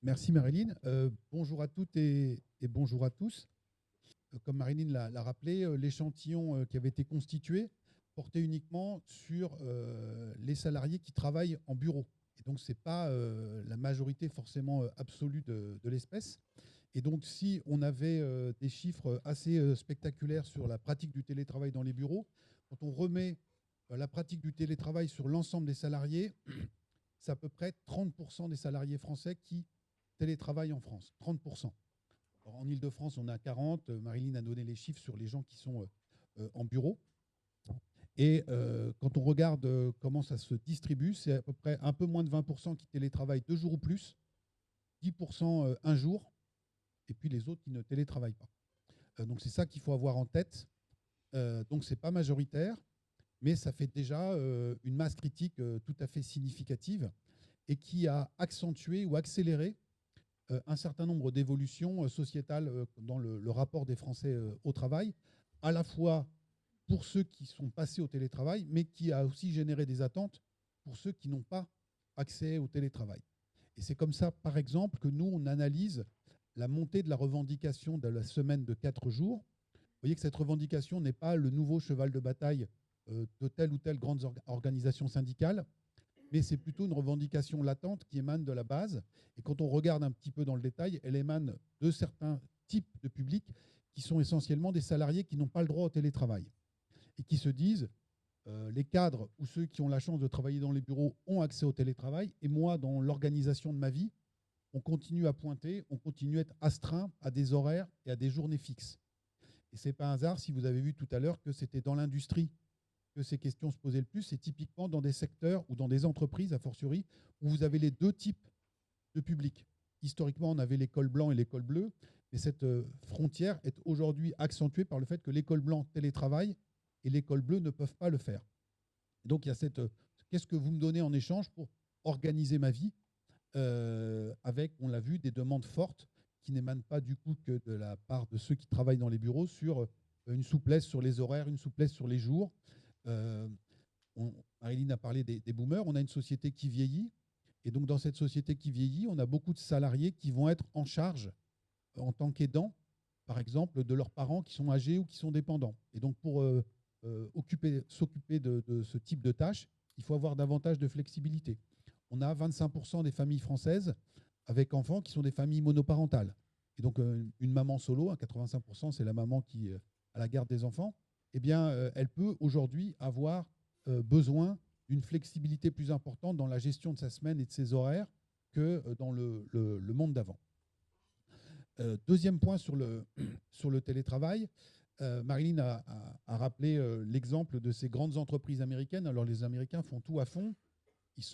Merci Marilyn. Bonjour à toutes et bonjour à tous. Comme Marilyn l'a rappelé, l'échantillon qui avait été constitué portait uniquement sur les salariés qui travaillent en bureau. Et donc, ce n'est pas la majorité forcément absolue de l'espèce. Et donc, si on avait des chiffres assez spectaculaires sur la pratique du télétravail dans les bureaux, quand on remet la pratique du télétravail sur l'ensemble des salariés, c'est à peu près 30% des salariés français qui télétravaillent en France. 30%. Alors, en Ile-de-France, on a 40. Marilyn a donné les chiffres sur les gens qui sont en bureau. Et quand on regarde comment ça se distribue, c'est à peu près un peu moins de 20% qui télétravaillent 2 jours ou plus, 10% un jour, et puis les autres qui ne télétravaillent pas. Donc c'est ça qu'il faut avoir en tête. Donc c'est pas majoritaire, mais ça fait déjà une masse critique tout à fait significative et qui a accentué ou accéléré un certain nombre d'évolutions sociétales dans le rapport des Français au travail, à la fois pour ceux qui sont passés au télétravail, mais qui a aussi généré des attentes pour ceux qui n'ont pas accès au télétravail. Et c'est comme ça, par exemple, que nous, on analyse la montée de la revendication de la semaine de 4 jours. Vous voyez que cette revendication n'est pas le nouveau cheval de bataille de telle ou telle grande organisation syndicale, mais c'est plutôt une revendication latente qui émane de la base. Et quand on regarde un petit peu dans le détail, elle émane de certains types de publics qui sont essentiellement des salariés qui n'ont pas le droit au télétravail et qui se disent les cadres ou ceux qui ont la chance de travailler dans les bureaux ont accès au télétravail et moi, dans l'organisation de ma vie, on continue à pointer, on continue à être astreint à des horaires et à des journées fixes. Et ce n'est pas un hasard si vous avez vu tout à l'heure que c'était dans l'industrie que ces questions se posaient le plus, c'est typiquement dans des secteurs ou dans des entreprises, a fortiori, où vous avez les deux types de publics. Historiquement, on avait l'école blanc et l'école bleue, mais cette frontière est aujourd'hui accentuée par le fait que l'école blanc télétravaille et l'école bleue ne peuvent pas le faire. Et donc, il y a cette qu'est-ce que vous me donnez en échange pour organiser ma vie avec, on l'a vu, des demandes fortes qui n'émanent pas du coup que de la part de ceux qui travaillent dans les bureaux sur une souplesse sur les horaires, une souplesse sur les jours. Euh, Marilyn a parlé des boomers. On a une société qui vieillit. Et donc, dans cette société qui vieillit, on a beaucoup de salariés qui vont être en charge en tant qu'aidants, par exemple, de leurs parents qui sont âgés ou qui sont dépendants. Et donc, pour s'occuper de ce type de tâches, il faut avoir davantage de flexibilité. On a 25% des familles françaises avec enfants qui sont des familles monoparentales. Et donc, une maman solo, à 85%, c'est la maman qui a la garde des enfants, eh bien, elle peut aujourd'hui avoir besoin d'une flexibilité plus importante dans la gestion de sa semaine et de ses horaires que dans le monde d'avant. Deuxième point sur sur le télétravail, Marilyn a rappelé l'exemple de ces grandes entreprises américaines. Alors les Américains font tout à fond.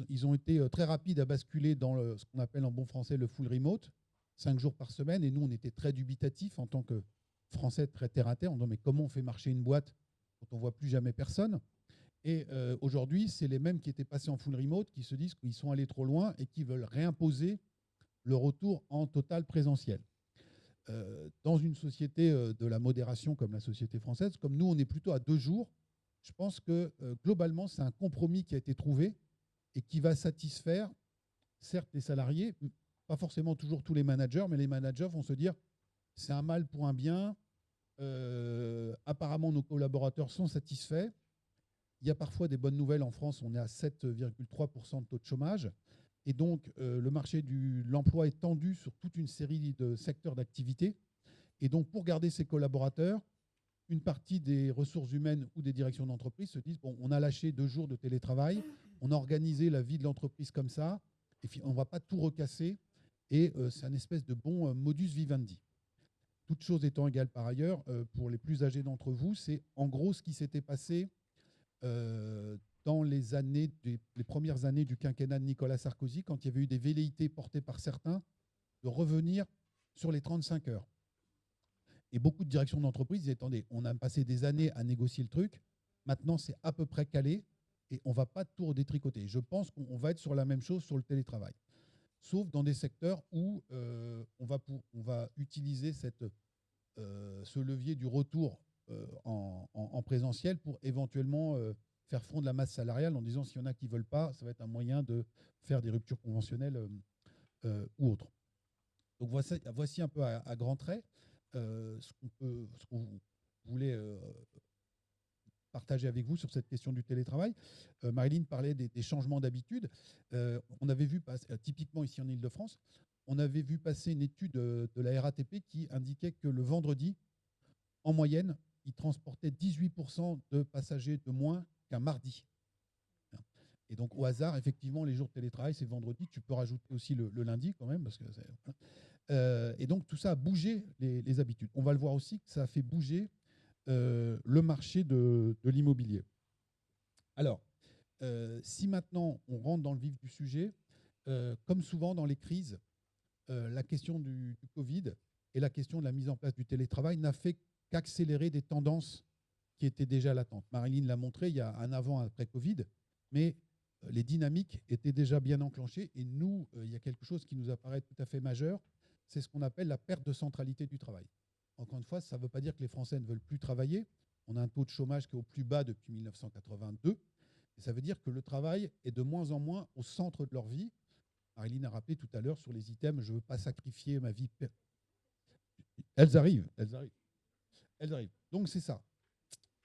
Ils ont été très rapides à basculer dans ce qu'on appelle en bon français le full remote, 5 jours par semaine. Et nous, on était très dubitatifs en tant que Français très terre à terre. On dit mais comment on fait marcher une boîte quand on ne voit plus jamais personne? Et aujourd'hui, c'est les mêmes qui étaient passés en full remote qui se disent qu'ils sont allés trop loin et qui veulent réimposer le retour en total présentiel. Dans une société de la modération comme la société française, comme nous, on est plutôt à 2 jours, je pense que globalement, c'est un compromis qui a été trouvé et qui va satisfaire, certes, les salariés, pas forcément toujours tous les managers, mais les managers vont se dire c'est un mal pour un bien. Apparemment, nos collaborateurs sont satisfaits. Il y a parfois des bonnes nouvelles en France. On est à 7,3% de taux de chômage. Et donc, le marché de l'emploi est tendu sur toute une série de secteurs d'activité. Et donc, pour garder ses collaborateurs, une partie des ressources humaines ou des directions d'entreprise se disent, bon, on a lâché 2 jours de télétravail, on a organisé la vie de l'entreprise comme ça, et puis on ne va pas tout recasser. Et c'est un espèce de bon modus vivendi. Toutes choses étant égales par ailleurs, pour les plus âgés d'entre vous, c'est en gros ce qui s'était passé dans les premières années du quinquennat de Nicolas Sarkozy, quand il y avait eu des velléités portées par certains de revenir sur les 35 heures. Et beaucoup de directions d'entreprise disaient, attendez, on a passé des années à négocier le truc, maintenant c'est à peu près calé et on ne va pas tout redétricoter. Je pense qu'on va être sur la même chose sur le télétravail, sauf dans des secteurs où on va utiliser ce levier du retour en présentiel pour éventuellement faire front de la masse salariale en disant s'il y en a qui ne veulent pas, ça va être un moyen de faire des ruptures conventionnelles ou autres. Donc voici un peu à grands traits ce qu'on voulait partager avec vous sur cette question du télétravail. Marilyn parlait des changements d'habitude. On avait vu, typiquement ici en Ile-de-France, on avait vu passer une étude de la RATP qui indiquait que le vendredi, en moyenne, il transportait 18% de passagers de moins qu'un mardi. Et donc, au hasard, effectivement, les jours de télétravail, c'est vendredi. Tu peux rajouter aussi le lundi quand même. Et donc, tout ça a bougé les habitudes. On va le voir aussi que ça a fait bouger le marché de l'immobilier. Alors, si maintenant on rentre dans le vif du sujet, comme souvent dans les crises, la question du Covid et la question de la mise en place du télétravail n'a fait qu'accélérer des tendances qui étaient déjà latentes. Marilyn l'a montré, il y a un avant après Covid, mais les dynamiques étaient déjà bien enclenchées. Et nous, il y a quelque chose qui nous apparaît tout à fait majeur, c'est ce qu'on appelle la perte de centralité du travail. Encore une fois, ça ne veut pas dire que les Français ne veulent plus travailler. On a un taux de chômage qui est au plus bas depuis 1982. Et ça veut dire que le travail est de moins en moins au centre de leur vie. Marilyn a rappelé tout à l'heure sur les items, je ne veux pas sacrifier ma vie. Elles arrivent. Donc c'est ça.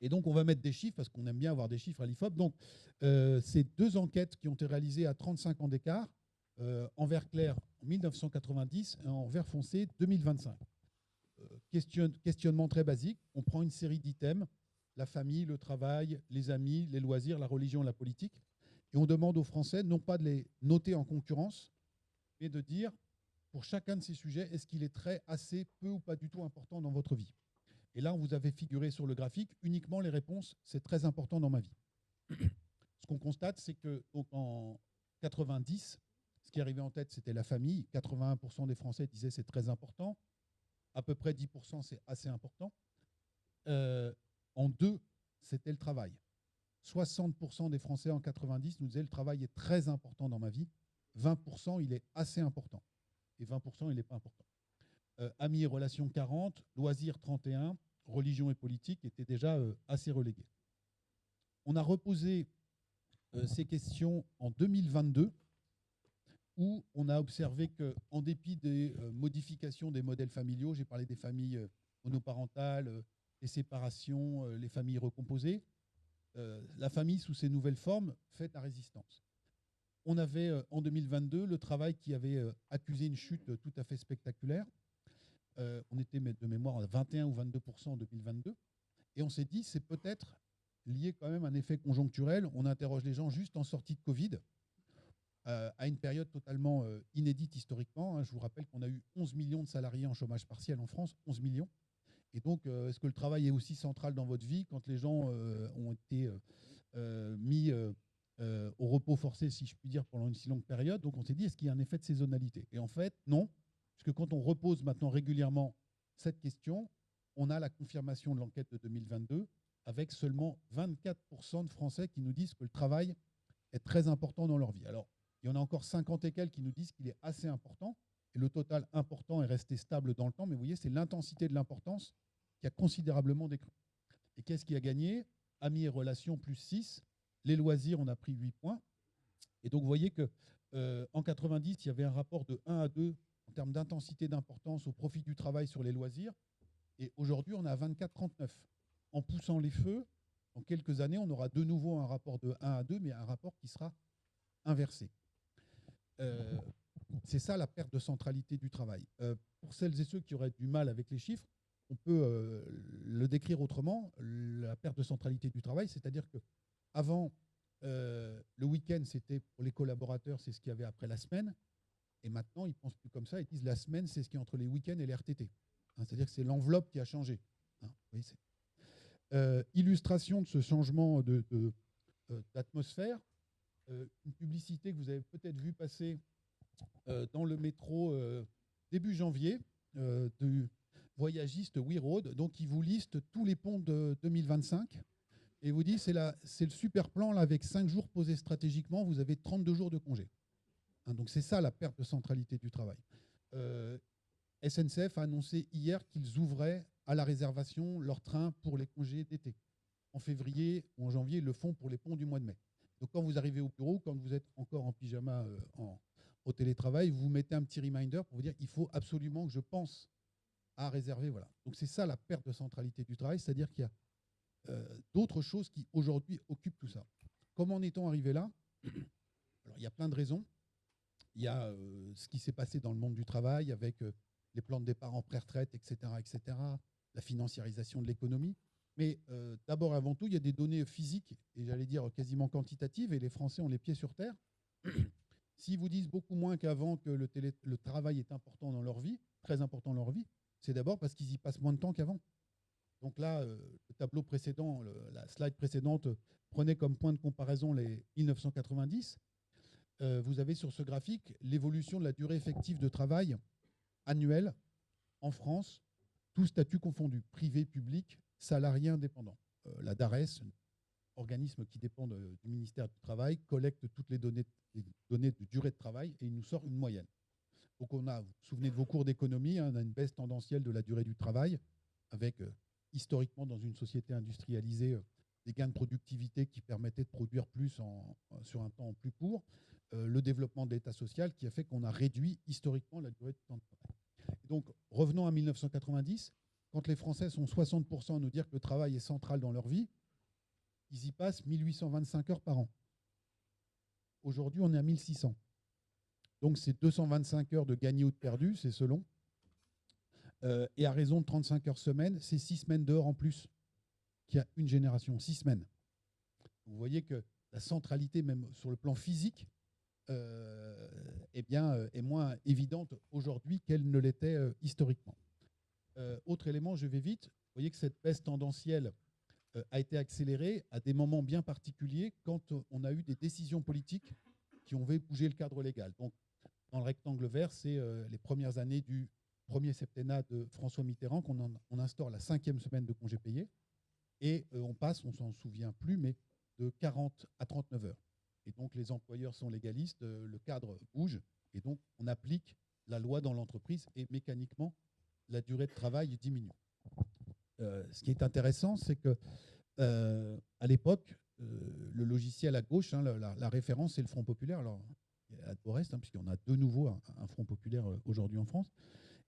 Et donc on va mettre des chiffres, parce qu'on aime bien avoir des chiffres à l'IFOP. Donc c'est 2 enquêtes qui ont été réalisées à 35 ans d'écart, en vert clair en 1990 et en vert foncé 2025. Questionnement très basique, on prend une série d'items, la famille, le travail, les amis, les loisirs, la religion, la politique, et on demande aux Français non pas de les noter en concurrence, mais de dire, pour chacun de ces sujets, est-ce qu'il est très, assez, peu ou pas du tout important dans votre vie. Et là, vous avez figuré sur le graphique uniquement les réponses, c'est très important dans ma vie. Ce qu'on constate, c'est que donc, en 90, ce qui arrivait en tête, c'était la famille. 81% des Français disaient c'est très important. À peu près 10%, c'est assez important. En 2, c'était le travail. 60% des Français en 90 nous disaient le travail est très important dans ma vie. 20%, il est assez important. Et 20%, il n'est pas important. Amis et relations 40, loisirs 31, religion et politique étaient déjà assez relégués. On a reposé ces questions en 2022, où on a observé qu'en dépit des modifications des modèles familiaux, j'ai parlé des familles monoparentales, les séparations, les familles recomposées, la famille sous ses nouvelles formes fait la résistance. On avait en 2022 le travail qui avait accusé une chute tout à fait spectaculaire. On était de mémoire à 21 ou 22% en 2022. Et on s'est dit, c'est peut-être lié quand même à un effet conjoncturel. On interroge les gens juste en sortie de Covid, à une période totalement inédite historiquement. Je vous rappelle qu'on a eu 11 millions de salariés en chômage partiel en France, 11 millions. Et donc, est-ce que le travail est aussi central dans votre vie quand les gens ont été mis au repos forcé, si je puis dire, pendant une si longue période? Donc, on s'est dit, est-ce qu'il y a un effet de saisonnalité? Et en fait, non, puisque quand on repose maintenant régulièrement cette question, on a la confirmation de l'enquête de 2022, avec seulement 24% de Français qui nous disent que le travail est très important dans leur vie. Alors, il y en a encore 50 et quelques qui nous disent qu'il est assez important, et le total important est resté stable dans le temps, mais vous voyez, c'est l'intensité de l'importance qui a considérablement décru. Et qu'est-ce qui a gagné? Amis et relations, plus 6. Les loisirs, on a pris 8 points. Et donc, vous voyez qu'en 90, il y avait un rapport de 1 à 2 en termes d'intensité d'importance au profit du travail sur les loisirs. Et aujourd'hui, on est à 24-39. En poussant les feux, dans quelques années, on aura de nouveau un rapport de 1 à 2, mais un rapport qui sera inversé. C'est ça la perte de centralité du travail. Pour celles et ceux qui auraient du mal avec les chiffres, on peut le décrire autrement. La perte de centralité du travail, c'est-à-dire qu'avant, le week-end, c'était pour les collaborateurs, c'est ce qu'il y avait après la semaine. Et maintenant, ils ne pensent plus comme ça. Ils disent la semaine, c'est ce qui est entre les week-ends et les RTT. C'est-à-dire que c'est l'enveloppe qui a changé. Oui, illustration de ce changement d'atmosphère. Une publicité que vous avez peut-être vu passer dans le métro début janvier du voyagiste We Road. Donc, il vous liste tous les ponts de 2025 et vous dit c'est le super plan là, avec 5 jours posés stratégiquement, vous avez 32 jours de congé. Donc, c'est ça la perte de centralité du travail. SNCF a annoncé hier qu'ils ouvraient à la réservation leurs trains pour les congés d'été. En février ou en janvier, ils le font pour les ponts du mois de mai. Donc, quand vous arrivez au bureau, quand vous êtes encore en pyjama au télétravail, vous mettez un petit reminder pour vous dire il faut absolument que je pense à réserver. Voilà. Donc c'est ça la perte de centralité du travail, c'est-à-dire qu'il y a d'autres choses qui aujourd'hui occupent tout ça. Comment en est-on arrivé là? Alors, il y a plein de raisons. Il y a ce qui s'est passé dans le monde du travail avec les plans de départ en pré-retraite, etc., la financiarisation de l'économie. Mais d'abord, avant tout, il y a des données physiques et j'allais dire quasiment quantitatives, et les Français ont les pieds sur terre. S'ils vous disent beaucoup moins qu'avant que le travail est important dans leur vie, très important dans leur vie, c'est d'abord parce qu'ils y passent moins de temps qu'avant. Donc là, le tableau précédent, la slide précédente prenait comme point de comparaison les 1990. Vous avez sur ce graphique l'évolution de la durée effective de travail annuelle en France, tous statuts confondus, privé, public, salarié, indépendant. La DARES, organisme qui dépend du ministère du Travail, collecte toutes les données de durée de travail et il nous sort une moyenne. Donc vous vous souvenez de vos cours d'économie, on a une baisse tendancielle de la durée du travail avec historiquement dans une société industrialisée des gains de productivité qui permettaient de produire plus sur un temps plus court, le développement de l'État social qui a fait qu'on a réduit historiquement la durée de temps de travail. Et donc revenons à 1990, quand les Français sont 60% à nous dire que le travail est central dans leur vie, ils y passent 1825 heures par an. Aujourd'hui, on est à 1600. Donc c'est 225 heures de gagné ou de perdu, c'est selon. Et à raison de 35 heures semaine, c'est 6 semaines dehors en plus qu'il y a une génération, 6 semaines. Vous voyez que la centralité, même sur le plan physique, est moins évidente aujourd'hui qu'elle ne l'était historiquement. Autre élément, je vais vite. Vous voyez que cette baisse tendancielle a été accélérée à des moments bien particuliers quand on a eu des décisions politiques qui ont fait bouger le cadre légal. Donc, dans le rectangle vert, c'est les premières années du premier septennat de François Mitterrand qu'on instaure la 5e semaine de congé payé. Et on passe, on s'en souvient plus, mais de 40 à 39 heures. Et donc les employeurs sont légalistes, le cadre bouge, et donc on applique la loi dans l'entreprise et mécaniquement la durée de travail diminue. Ce qui est intéressant, c'est que à l'époque, le logiciel à gauche, la référence, c'est le Front populaire. Alors, il y a au reste, puisqu'il y en a de nouveau un Front populaire aujourd'hui en France.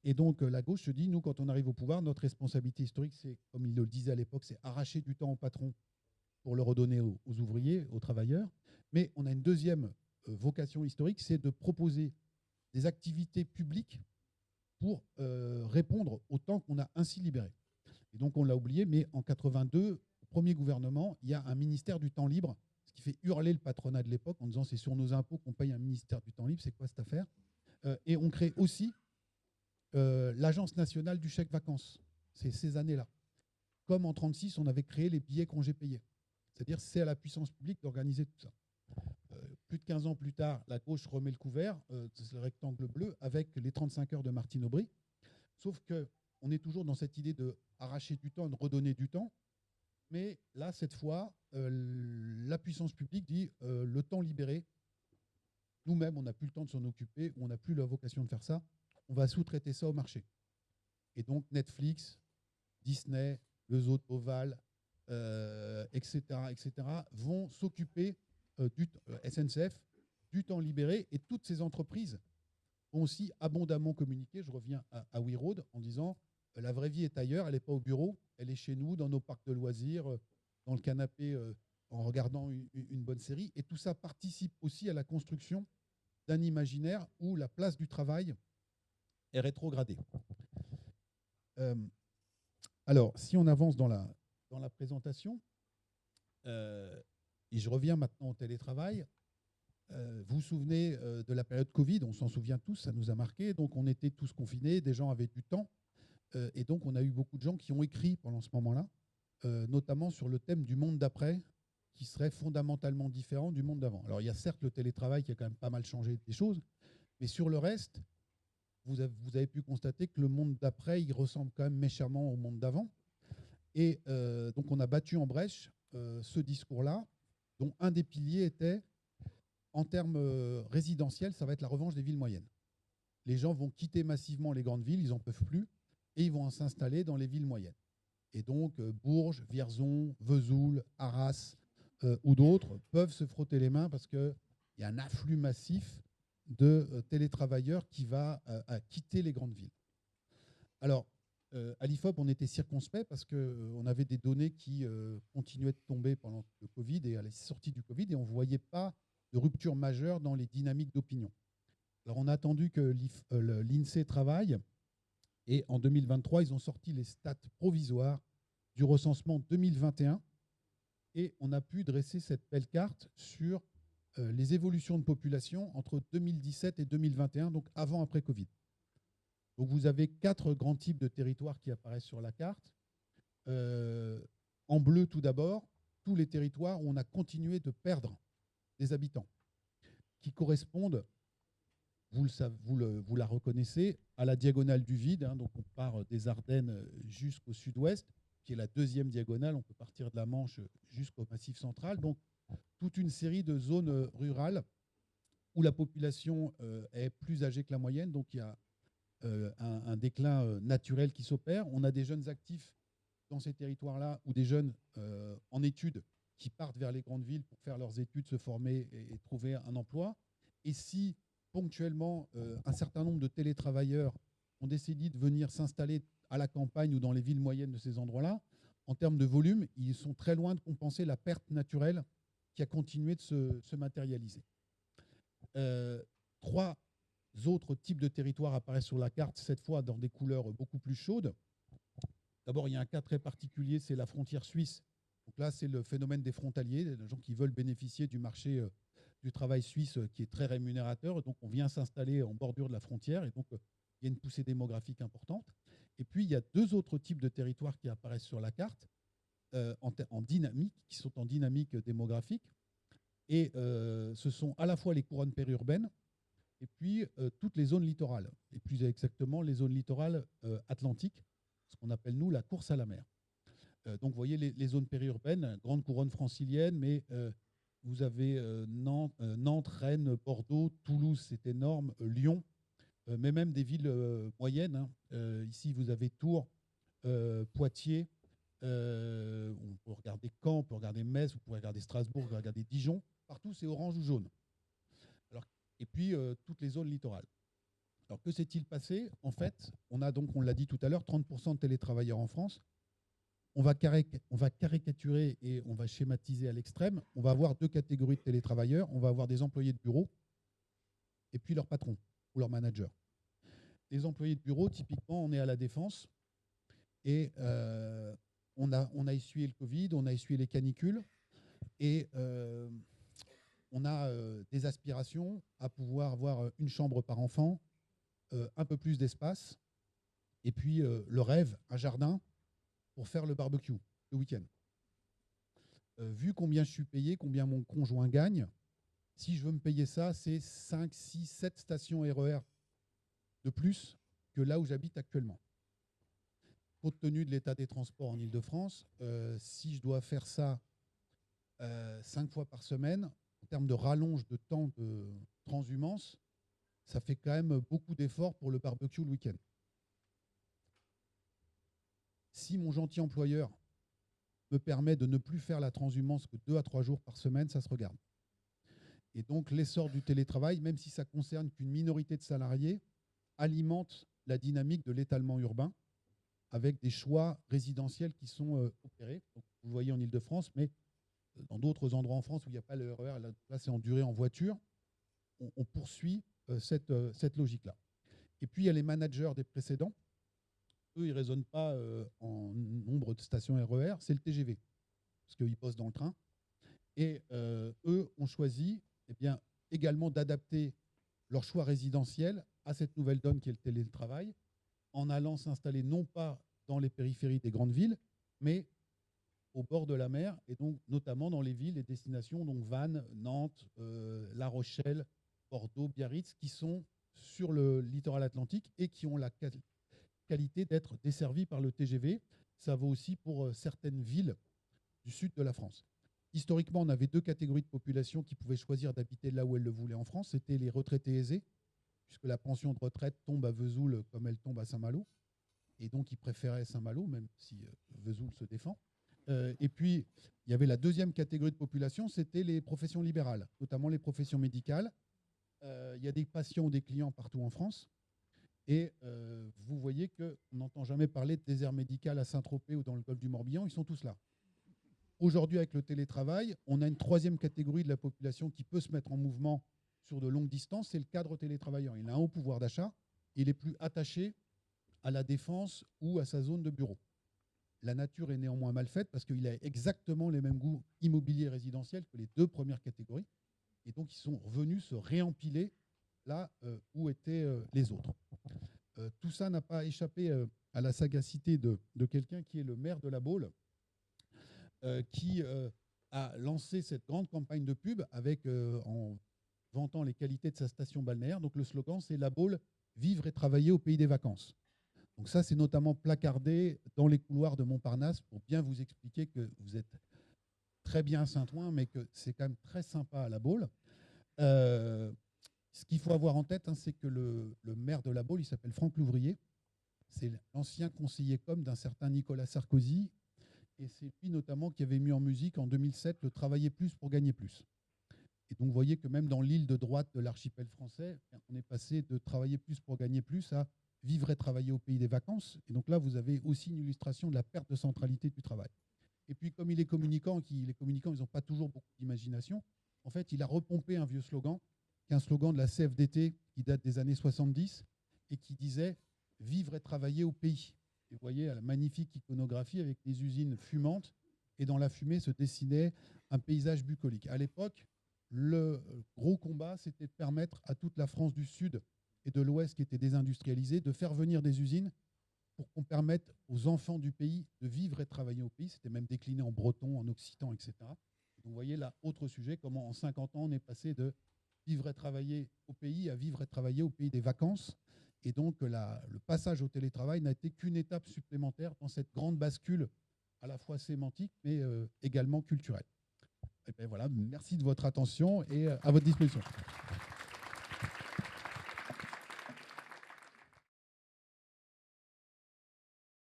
Et donc, la gauche se dit, nous, quand on arrive au pouvoir, notre responsabilité historique, c'est, comme il le disait à l'époque, c'est arracher du temps au patron pour le redonner aux ouvriers, aux travailleurs. Mais on a une deuxième vocation historique, c'est de proposer des activités publiques pour répondre au temps qu'on a ainsi libéré. Et donc, on l'a oublié, mais en 82, au premier gouvernement, il y a un ministère du temps libre, ce qui fait hurler le patronat de l'époque en disant c'est sur nos impôts qu'on paye un ministère du temps libre, c'est quoi cette affaire? Et on crée aussi l'Agence nationale du chèque vacances. C'est ces années-là. Comme en 1936, on avait créé les billets congés payés. C'est-à-dire c'est à la puissance publique d'organiser tout ça. Plus de 15 ans plus tard, la gauche remet le couvert, c'est le rectangle bleu, avec les 35 heures de Martine Aubry. Sauf qu'on est toujours dans cette idée de arracher du temps, de redonner du temps. Mais là, cette fois, la puissance publique dit le temps libéré, nous-mêmes, on n'a plus le temps de s'en occuper, on n'a plus la vocation de faire ça, on va sous-traiter ça au marché. Et donc Netflix, Disney, le Zoo de Beauval, etc., vont s'occuper du SNCF, du temps libéré, et toutes ces entreprises ont aussi abondamment communiqué. Je reviens à WeRoad en disant la vraie vie est ailleurs, elle n'est pas au bureau, elle est chez nous, dans nos parcs de loisirs, dans le canapé, en regardant une bonne série. Et tout ça participe aussi à la construction d'un imaginaire où la place du travail est rétrogradée. Alors, si on avance dans la présentation, et je reviens maintenant au télétravail, vous vous souvenez de la période Covid, on s'en souvient tous, ça nous a marqué. Donc, on était tous confinés, des gens avaient du temps. Et donc, on a eu beaucoup de gens qui ont écrit pendant ce moment-là, notamment sur le thème du monde d'après, qui serait fondamentalement différent du monde d'avant. Alors, il y a certes le télétravail qui a quand même pas mal changé des choses, mais sur le reste, vous avez pu constater que le monde d'après, il ressemble quand même méchamment au monde d'avant. Et donc, on a battu en brèche ce discours-là, dont un des piliers était, en termes résidentiels, ça va être la revanche des villes moyennes. Les gens vont quitter massivement les grandes villes, ils n'en peuvent plus, et ils vont s'installer dans les villes moyennes. Et donc, Bourges, Vierzon, Vesoul, Arras ou d'autres peuvent se frotter les mains parce qu'il y a un afflux massif de télétravailleurs qui va à quitter les grandes villes. Alors, à l'IFOP, on était circonspect parce qu'on avait des données qui continuaient de tomber pendant le Covid et à la sortie du Covid, et on ne voyait pas de rupture majeure dans les dynamiques d'opinion. Alors, on a attendu que l'INSEE travaille, et en 2023, ils ont sorti les stats provisoires du recensement 2021, et on a pu dresser cette belle carte sur les évolutions de population entre 2017 et 2021, donc avant-après Covid. Donc vous avez 4 grands types de territoires qui apparaissent sur la carte. En bleu, tout d'abord, tous les territoires où on a continué de perdre des habitants, qui correspondent, vous la reconnaissez, à la diagonale du vide. Donc on part des Ardennes jusqu'au sud-ouest, qui est la deuxième diagonale. On peut partir de la Manche jusqu'au Massif central. Donc toute une série de zones rurales où la population est plus âgée que la moyenne. Donc il y a un déclin naturel qui s'opère. On a des jeunes actifs dans ces territoires-là, ou des jeunes en études qui partent vers les grandes villes pour faire leurs études, se former et trouver un emploi. Et si ponctuellement un certain nombre de télétravailleurs ont décidé de venir s'installer à la campagne ou dans les villes moyennes de ces endroits-là, en termes de volume, ils sont très loin de compenser la perte naturelle qui a continué de se matérialiser. 3 autres types de territoires apparaissent sur la carte, cette fois dans des couleurs beaucoup plus chaudes. D'abord, il y a un cas très particulier, c'est la frontière suisse. Donc là, c'est le phénomène des frontaliers, des gens qui veulent bénéficier du marché du travail suisse qui est très rémunérateur. Donc, on vient s'installer en bordure de la frontière, et donc il y a une poussée démographique importante. Et puis, il y a 2 autres types de territoires qui apparaissent sur la carte en dynamique, qui sont en dynamique démographique. Et ce sont à la fois les couronnes périurbaines et puis toutes les zones littorales, et plus exactement les zones littorales atlantiques, ce qu'on appelle, nous, la course à la mer. Donc, vous voyez les zones périurbaines, grande couronne francilienne, mais vous avez Nantes, Rennes, Bordeaux, Toulouse, c'est énorme, Lyon, mais même des villes moyennes. Ici, vous avez Tours, Poitiers, on peut regarder Caen, on peut regarder Metz, vous pouvez regarder Strasbourg, vous pouvez regarder Dijon. Partout, c'est orange ou jaune. Alors, et puis, toutes les zones littorales. Alors, que s'est-il passé? En fait, on a donc, on l'a dit tout à l'heure, 30% de télétravailleurs en France. On va caricaturer et on va schématiser à l'extrême. On va avoir 2 catégories de télétravailleurs. On va avoir des employés de bureau et puis leur patron ou leur manager. Les employés de bureau, typiquement, on est à la Défense et on a essuyé le Covid, on a essuyé les canicules, et on a des aspirations à pouvoir avoir une chambre par enfant, un peu plus d'espace, et puis le rêve, un jardin pour faire le barbecue le week-end. Vu combien je suis payé, combien mon conjoint gagne, si je veux me payer ça, c'est 5, 6, 7 stations RER de plus que là où j'habite actuellement. Compte tenu de l'état des transports en Île-de-France, si je dois faire ça 5 fois par semaine, en termes de rallonge de temps de transhumance, ça fait quand même beaucoup d'efforts pour le barbecue le week-end. Si mon gentil employeur me permet de ne plus faire la transhumance que 2 à 3 jours par semaine, ça se regarde. Et donc l'essor du télétravail, même si ça concerne qu'une minorité de salariés, alimente la dynamique de l'étalement urbain avec des choix résidentiels qui sont opérés. Donc, vous le voyez en Île-de-France, mais dans d'autres endroits en France où il n'y a pas le RER, là c'est en durée en voiture, on poursuit cette logique-là. Et puis il y a les managers des précédents. Eux, ils ne raisonnent pas en nombre de stations RER, c'est le TGV, parce qu'ils bossent dans le train. Et eux ont choisi également d'adapter leur choix résidentiel à cette nouvelle donne qui est le télétravail, en allant s'installer non pas dans les périphéries des grandes villes, mais au bord de la mer, et donc notamment dans les villes et destinations, donc Vannes, Nantes, La Rochelle, Bordeaux, Biarritz, qui sont sur le littoral atlantique et qui ont la qualité d'être desservies par le TGV. Ça vaut aussi pour certaines villes du sud de la France. Historiquement, on avait 2 catégories de population qui pouvaient choisir d'habiter là où elles le voulaient en France. C'était les retraités aisés, puisque la pension de retraite tombe à Vesoul comme elle tombe à Saint-Malo. Et donc, ils préféraient Saint-Malo, même si Vesoul se défend. Et puis, il y avait la deuxième catégorie de population, c'était les professions libérales, notamment les professions médicales, Il y a des patients ou des clients partout en France. Et vous voyez qu'on n'entend jamais parler de désert médical à Saint-Tropez ou dans le golfe du Morbihan. Ils sont tous là. Aujourd'hui, avec le télétravail, on a une troisième catégorie de la population qui peut se mettre en mouvement sur de longues distances, c'est le cadre télétravaillant. Il a un haut pouvoir d'achat, il est plus attaché à la défense ou à sa zone de bureau. La nature est néanmoins mal faite parce qu'il a exactement les mêmes goûts immobiliers et résidentiels que les deux premières catégories. Et donc, ils sont revenus se réempiler là où étaient les autres. Tout ça n'a pas échappé à la sagacité de quelqu'un qui est le maire de La Baule, qui a lancé cette grande campagne de pub en vantant les qualités de sa station balnéaire. Donc le slogan, c'est La Baule, vivre et travailler au pays des vacances. Donc ça, c'est notamment placardé dans les couloirs de Montparnasse pour bien vous expliquer que vous êtes très bien à Saint-Ouen, mais que c'est quand même très sympa à La Baule. Ce qu'il faut avoir en tête, c'est que le maire de La Baule, il s'appelle Franck Louvrier. C'est l'ancien conseiller com d'un certain Nicolas Sarkozy. Et c'est lui notamment qui avait mis en musique en 2007 le travailler plus pour gagner plus. Et donc vous voyez que même dans l'île de droite de l'archipel français, on est passé de travailler plus pour gagner plus à vivre et travailler au pays des vacances. Et donc là, vous avez aussi une illustration de la perte de centralité du travail. Et puis comme il est communicant, les communicants, ils n'ont pas toujours beaucoup d'imagination, en fait, il a repompé un vieux slogan, qui est un slogan de la CFDT qui date des années 70 et qui disait « Vivre et travailler au pays ». Et vous voyez la magnifique iconographie avec des usines fumantes et dans la fumée se dessinait un paysage bucolique. À l'époque, le gros combat, c'était de permettre à toute la France du Sud et de l'Ouest qui était désindustrialisée de faire venir des usines pour qu'on permette aux enfants du pays de vivre et de travailler au pays. C'était même décliné en breton, en occitan, etc. Donc vous voyez là, autre sujet, comment en 50 ans, on est passé de vivre et travailler au pays à vivre et travailler au pays des vacances. Et donc, le passage au télétravail n'a été qu'une étape supplémentaire dans cette grande bascule à la fois sémantique, mais également culturelle. Et bien voilà, merci de votre attention et à votre disposition.